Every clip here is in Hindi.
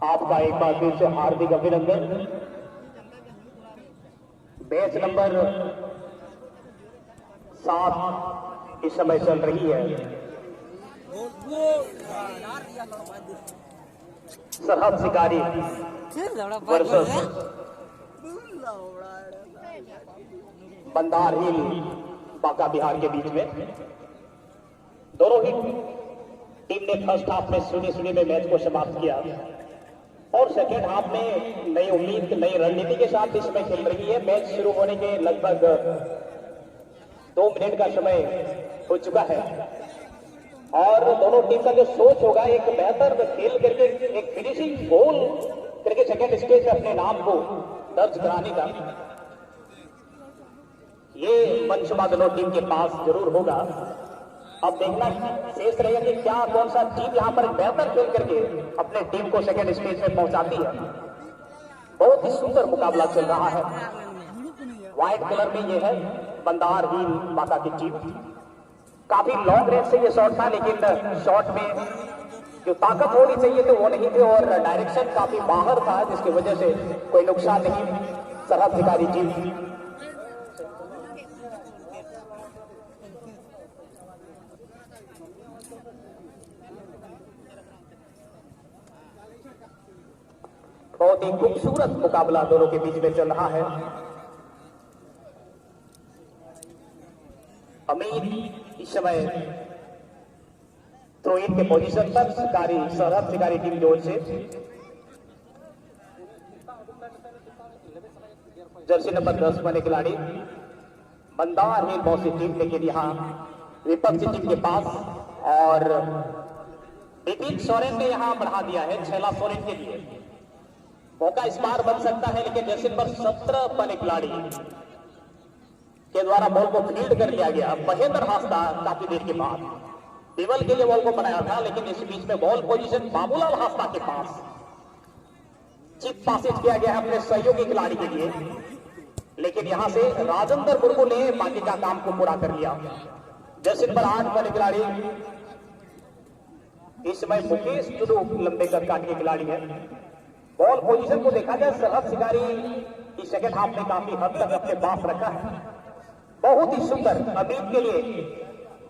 आपका एक बार फिर से हार्दिक अभिनंदन। मैच नंबर 7 इस समय चल रही है। सरहद शिकारी वर्सेस बंदार हिल बांका बिहार के बीच में। दोनों ही टीम ने फर्स्ट हाफ में 0-0 में मैच को समाप्त किया और सेकेंड हाफ में नई उम्मीद नई रणनीति के साथ इस मैच खेल रही है। मैच शुरू होने के लगभग 2 मिनट का समय हो चुका है और दोनों टीम का जो सोच होगा एक बेहतर खेल करके एक फिनिशिंग गोल करके सेकेंड स्टेज पे अपने नाम को दर्ज कराने का ये मंशा दोनों टीम के पास जरूर होगा। अब देखना शेष रहेगा कि क्या कौन सा टीम यहां पर बेहतर खेल करके अपने टीम को सेकेंड स्टेज में पहुंचाती है। बहुत ही सुंदर मुकाबला चल रहा है। व्हाइट कलर में ये है बंदार हिल बांका की टीम। काफी लॉन्ग रेंज से ये शॉट था लेकिन शॉट में जो ताकत होनी चाहिए तो वो नहीं थी और डायरेक्शन काफी बाहर था जिसकी वजह से कोई नुकसान नहीं सरहद शिकारी टीम। बहुत ही खूबसूरत मुकाबला दोनों के बीच में चल रहा है। अमीर इस समय थ्रो इन के पोजीशन पर शिकारी सरहद शिकारी टीम की ओर से जर्सी नंबर 10 वाले खिलाड़ी बंदार हिल बॉसी टीम, लेकिन यहाँ विपक्षी टीम के पास और बिपिन सोरेन ने यहाँ बढ़ा दिया है छैला सोरेन के लिए। मौका इस बार बन सकता है लेकिन जर्सी नंबर 17 वाले खिलाड़ी के द्वारा बॉल को फील्ड कर लिया गया। महेंद्र हास्ता काफी देर के बाद दिवल के लिए बॉल को बनाया था लेकिन इस बीच में बॉल पोजीशन बाबूलाल हास्ता के पास चिप पासेज किया गया है अपने सहयोगी खिलाड़ी के लिए, लेकिन यहां से राजेंद्र मुर्मू ने बाकी का काम को पूरा कर लिया। जर्सी नंबर 8 वाले खिलाड़ी इस समय मुकेश टुडू लंबे कद काट के खिलाड़ी है। बॉल पोजीशन को देखा जाए सरहद शिकारी इस सेकंड हाफ में काफी हद तक अपने पास रखा है। बहुत ही सुंदर अमीर के लिए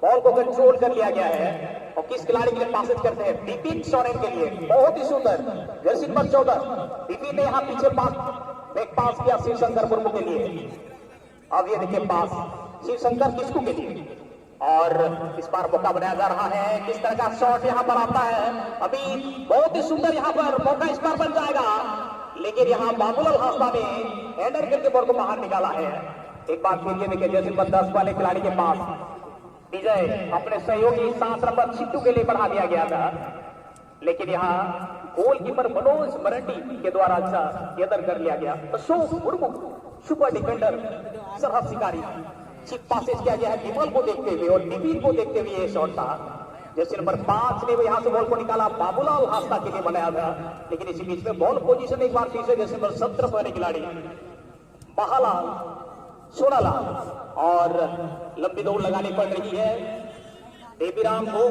बॉल को कंट्रोल कर लिया गया है और किस खिलाड़ी के लिए पासेज करते हैं बिपिन सोरेन के लिए। बहुत ही सुंदर जर्सी नंबर 14 बिपिन ने यहाँ पीछे पास किया शिवशंकर मुर्मू के लिए। अब ये देखिए पास शिवशंकर किसकू के लिए और इस बार मौका बनाया जा रहा है। किस तरह का शॉट यहाँ पर आता है अभी बहुत ही सुंदर यहाँ पर मौका इस बार बन जाएगा लेकिन यहाँ बाबूलाल हास्ता ने हेडर करके बॉल को बाहर निकाला है। एक बार फिर ये देखिए जर्सी नंबर 10 वाले खिलाड़ी के पास विजय अपने सहयोगी 7 नंबर छिट्टू के लिए बढ़ा दिया गया था लेकिन यहाँ गोलकीपर मनोज मराठी के द्वारा अच्छा हेडर कर लिया गया। अशोक मुर्मू सुपर डिफेंडर सरहद शिकारी चिप पासेज किया गया है विमल को देखते हुए और निवीन को देखते हुए ये शॉट था। जर्सी नंबर 5 ने यहाँ से बॉल को निकाला बाबूलाल हास्ता के लिए बनाया था लेकिन इसी बीच में बॉल पोजीशन एक बार फिर से जर्सी नंबर 17 वाले खिलाड़ी महालाल सोनालाल और लंबी दौड़ लगानी पड़ रही है। देवीराम को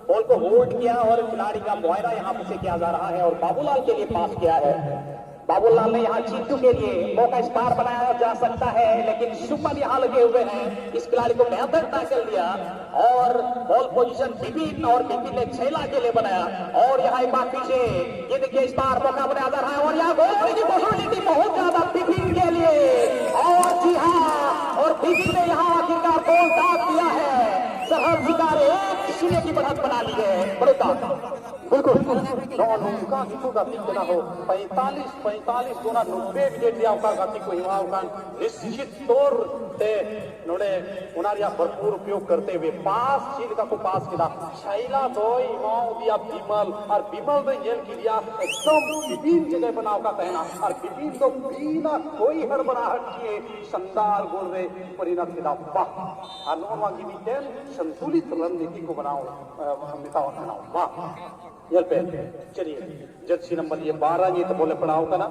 बॉल को होल्ड किया और खिलाड़ी का मुआयना यहाँ से किया जा रहा है और बाबूलाल के लिए पास किया है। बाबूलाल ने यहाँ चिट्टू के लिए मौका इस बार बनाया जा सकता है लेकिन सुपर यहाँ लगे हुए हैं। इस खिलाड़ी को बेहतर टैकल दिया और बॉल पोजीशन बिपिन और बिपिन ने छैला के लिए बनाया और यहाँ एक बार पीछे ये देखिए इस बार मौका बनाया जा रहा है और यहाँ गोल की पॉसिबिलिटी बहुत ज्यादा बिपिन के लिए और जी हाँ और बिपिन ने यहाँ आखिरकार गोल दाग दिया है। सरहद शिकारी 1-0 की बढ़त बना ली है। बिल्कुल हो 45 गुना 90 मिनट या गाती को हिमावकान निश्चित तौर से नोड़े उनारिया भरपूर उपयोग करते हुए पास चीज का को पास किया छैला दोई माओ दिया बिमल और बिमल ने जेल की दिया एकदम विभिन्न जगह बनाव का कहना और विभिन्न तो बिना कोई हड़बड़ाहट किए शानदार गोल रे परिणत किया। वाह और नोमा गिविटेन संतुलित रणनीति को बनाओ वाह ये पे चलिए जर्सी नंबर ये 12 ये तो बोले पढ़ाओ का ना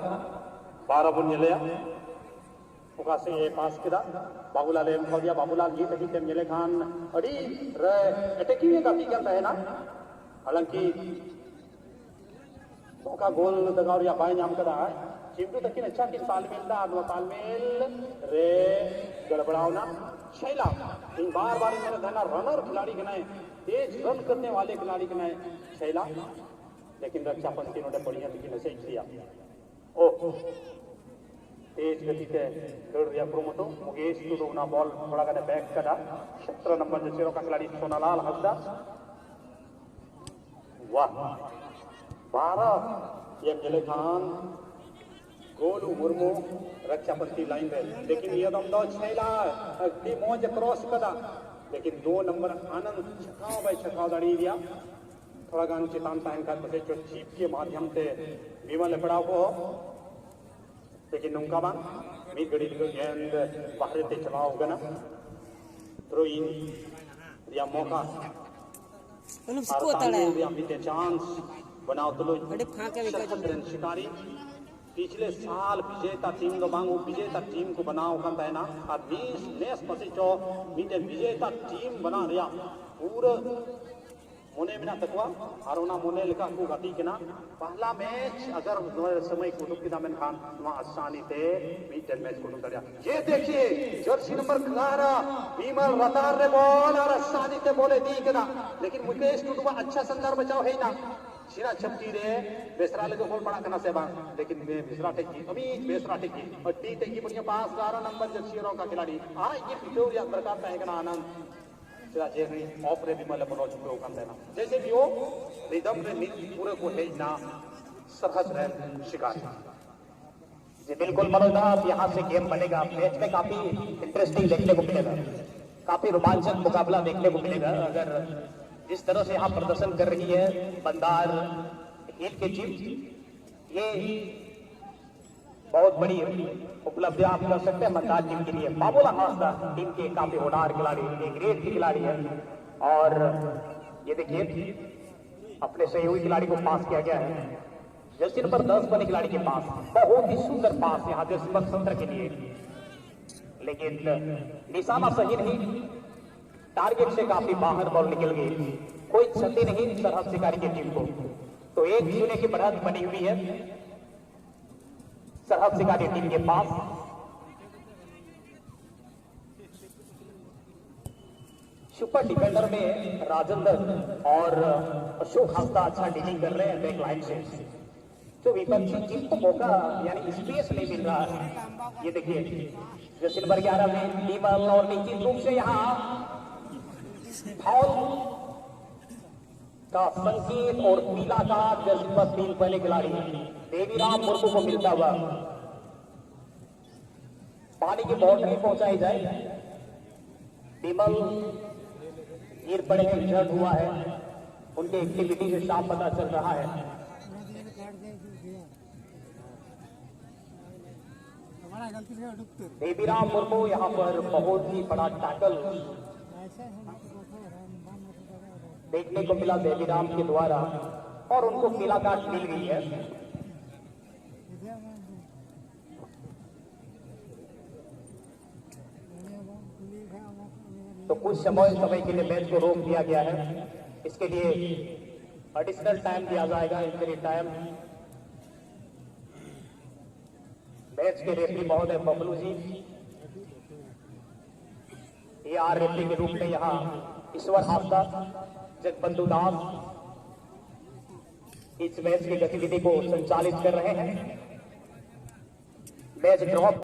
12 बोल ले ओका से ये पास किया बाबूलाल एम खो दिया बाबूलाल ये तभी तेम मिले खान अड़ी रे अटैकिंग का भी करता है ना हालांकि सोका गोल दगावर या बाय नाम कदा चिमटू तकिन अच्छा कि तालमेल दा आगवा तालमेल रे गड़बड़ावना शैला इन बार बार मेरे धना रनर खिलाड़ी के नए तेज रन करने वाले खिलाड़ी के नए शैला लेकिन रक्षा पंथी ने बढ़िया लेकिन ऐसे किया ओ तेज गति से खेल रिया प्रोमोटो मुकेश टुडू ना बॉल थोड़ा का बैक कदा 17 नंबर जर्सी का खिलाड़ी सोनालाल हसदा वाह 12 ये जले खान गोलू मुर्मू रक्षा पंथी लाइन में लेकिन ये दम दो छैला अगली मौज क्रॉस कदा लेकिन 2 नंबर आनंद छकाव भाई छकाव दाड़ी दिया थोड़ा गान चितान टाइम का बसे जो चीप के माध्यम से विमल पड़ाव को लेकिन नुंका बांग मी गड़ी गेंद बाहर से चलाओ गना थ्रो इन या मौका या बीते चांस बनाओ तो लो शिकारी पिछले साल विजेता टीम को मांगो विजेता टीम को बनाओ करता है ना और 20 नेस पसी जो मीटे विजेता टीम बना रिया पूरा मोने बिना तकवा आरोना मोने लिखा को गति के ना पहला मैच अगर समय को दुखिदा में खान वहां आसानी से मीटर मैच को उतरिया ये देखिए जर्सी नंबर 11 विमल रतार रे बॉल और आसानी से बोले दी कदा लेकिन मुकेश टुडुआ अच्छा संदर्भ बचाव है ना सीना छपकी रे बेसरा लगे गोल पड़ा करना सेवा लेकिन बेसरा टेकी अमित बेसरा टेकी और टी टेकी बढ़िया पास 12 नंबर जर्सी का खिलाड़ी आ ये पिटोरिया प्रकार है ना आनंद ऑफ रे विमल बनो चुके हो जैसे भी हो रिदम रे पूरे को है ना सरहद रे शिकार जी बिल्कुल मनोज आप यहाँ से गेम बनेगा मैच में काफी इंटरेस्टिंग देखने को मिलेगा काफी रोमांचक मुकाबला देखने को मिलेगा अगर जिस तरह से यहाँ प्रदर्शन कर रही है बंदार हिल की टीम ये बहुत बड़ी उपलब्धि आप कर सकते हैं मतदार टीम के लिए बाबूला हासदा टीम के काफी होनहार खिलाड़ी एक ग्रेट की खिलाड़ी है और ये देखिए अपने सहयोगी खिलाड़ी को पास किया गया है जर्सी नंबर 10 वाले खिलाड़ी के पास बहुत ही सुंदर पास यहाँ जर्सी नंबर 17 के लिए लेकिन निशाना सही नहीं टारगेट से काफी बाहर बॉल निकल गई कोई क्षति नहीं सरहद शिकारी की टीम को तो 1-0 की बढ़त बनी हुई है सरहद शिकारी टीम के पास सुपर डिफेंडर में राजेंद्र और अशोक हासदा अच्छा डीलिंग कर रहे हैं बैक लाइन से जो विपक्षी टीम को मौका यानी स्पेस नहीं मिल रहा है ये देखिए जो सिल्वर 11 में विमल और निश्चित रूप से यहाँ फाउल का संकेत और पीला कार्ड जर्सी नंबर 3 पहले खिलाड़ी देवीराम मुर्मू को मिलता हुआ पानी की बाउंड्री पहुंचाई जाए विमल गिर पड़े हैं इंजर्ड हुआ है उनके एक्टिविटी से साफ पता चल रहा है देवीराम मुर्मू यहाँ पर बहुत ही बड़ा टैकल देखने को मिला देवीराम के द्वारा और उनको पीला कार्ड मिल गई है तो कुछ समय के लिए मैच को रोक दिया गया है इसके लिए एडिशनल टाइम दिया जाएगा इंजरी टाइम मैच के रेफरी महोदय बबलू जी AR रेफरी के रूप में यहाँ ईश्वर हासदा जगबंधु दास इस मैच की गतिविधि को संचालित कर रहे हैं मैच ड्रॉप